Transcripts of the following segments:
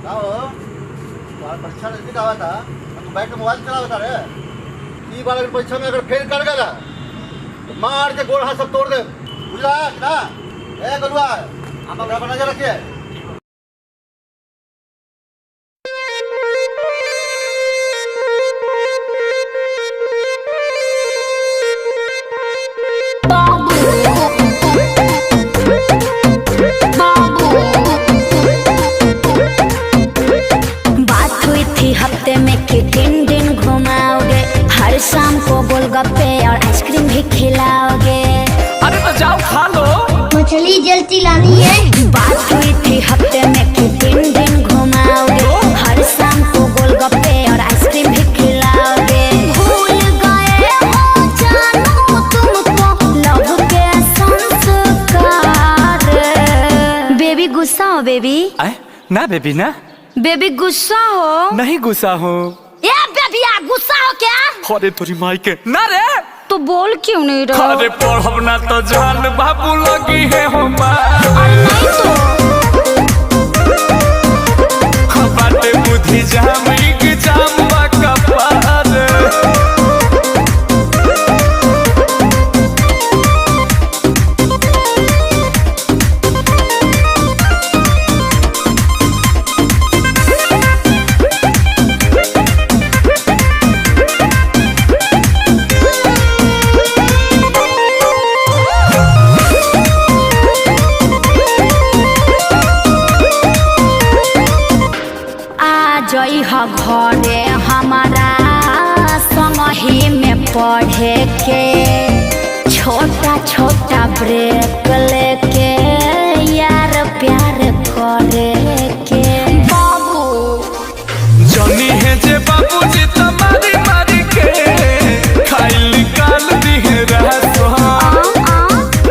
का हो परीक्षा नजदीक आवा था तू बैठ के मोबाइल चला बता रे ई बार अगर परीक्षा में अगर फेल कर गया तो मार के गोड़ हाथ सब तोड़ दे बुझला ना ए गलुआ हम अपना नजर रखिए। हफ्ते में कितने दिन घुमाओगे, हर शाम को गोलगप्पे और आइसक्रीम भी खिलाओगे। अरे तो जाओ खा लो। मछली जल्दी लानी है। बात हुई थी हफ्ते में कितने दिन घुमाओगे, हर शाम को गोलगप्पे और आइसक्रीम भी खिलाओगे। भूल गए हो जानू तुमको लव के संस्कार। बेबी गुस्सा हो बेबी? ना बेबी ना। बेबी गुस्सा हो? नहीं गुस्सा हो। ये बेबिया गुस्सा हो क्या? अरे तोरी माई के ना रे। तो बोल क्यों नहीं रहा? अरे पढ़ब ना तो जान बाबू लगी है हो नहीं तो बाटे बुद्धि जामी की जामवा का पार। जई घरे हमारा संगही में पढ़े के, छोटा छोटा ब्रेक लेके यार प्यार करे के। बाबू जनी है जे बाबू जी तुम्हारी मारी के खाई निकाल दी है रहत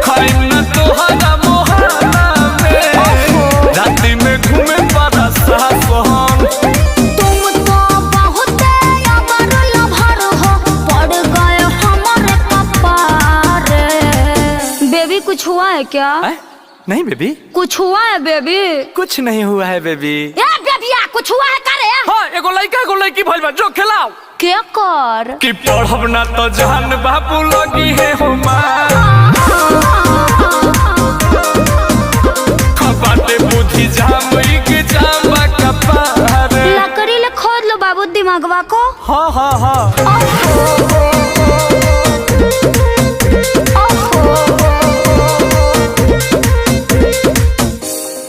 खाई न तोहरा मोहल्ला में राती में घूमे पड़ा सास कुछ हुआ है क्या? नहीं बेबी। कुछ हुआ है बेबी? कुछ नहीं हुआ है बेबी। बेबिया कुछ हुआ है करे? हाँ एगो लड़का एगो लड़की भइल बा जो खिलाओ। क्या कर? कि पढ़ब ना तो जान बाबू लगी है हो बाटे बुद्धि जामई के जामा का पार। लकड़ी ले खोद लो बाबू दिमागवा को। हाँ हाँ हाँ।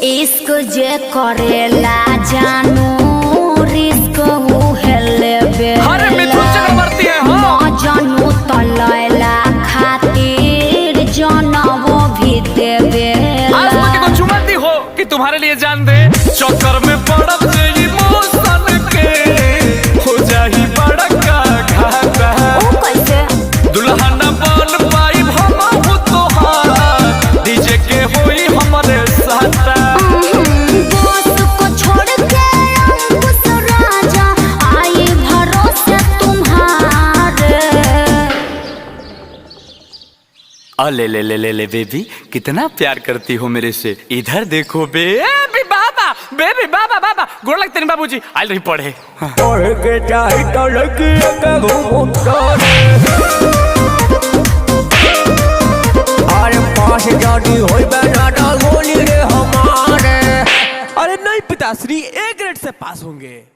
इसको जे करेला जानू रिस्क उहेले बे। अरे मिथुन जगह बढ़ती है हाँ। जानू तो लैला खातिर जनवो भी देवे। आज तक को चुमाती हो कि तुम्हारे लिए जान दे चक्कर में पड़ब जे इमोशन के हो जाही बड़ा का घाटा। ओ कैसे? दुल्हा न बन पाई हम हो तोहार डीजे के होई हमारे साथ। ले ले ले ले ले बेबी कितना प्यार करती हो मेरे से। इधर देखो बेबी बाबा बाबा गोड़ लगते हैं बाबूजी आई रही पढ़े। पढ़ के चाहे तो लड़की के अरे पास जानी होई बेटा गोली रे हमारे। अरे नहीं पिताश्री A ग्रेड से पास होंगे।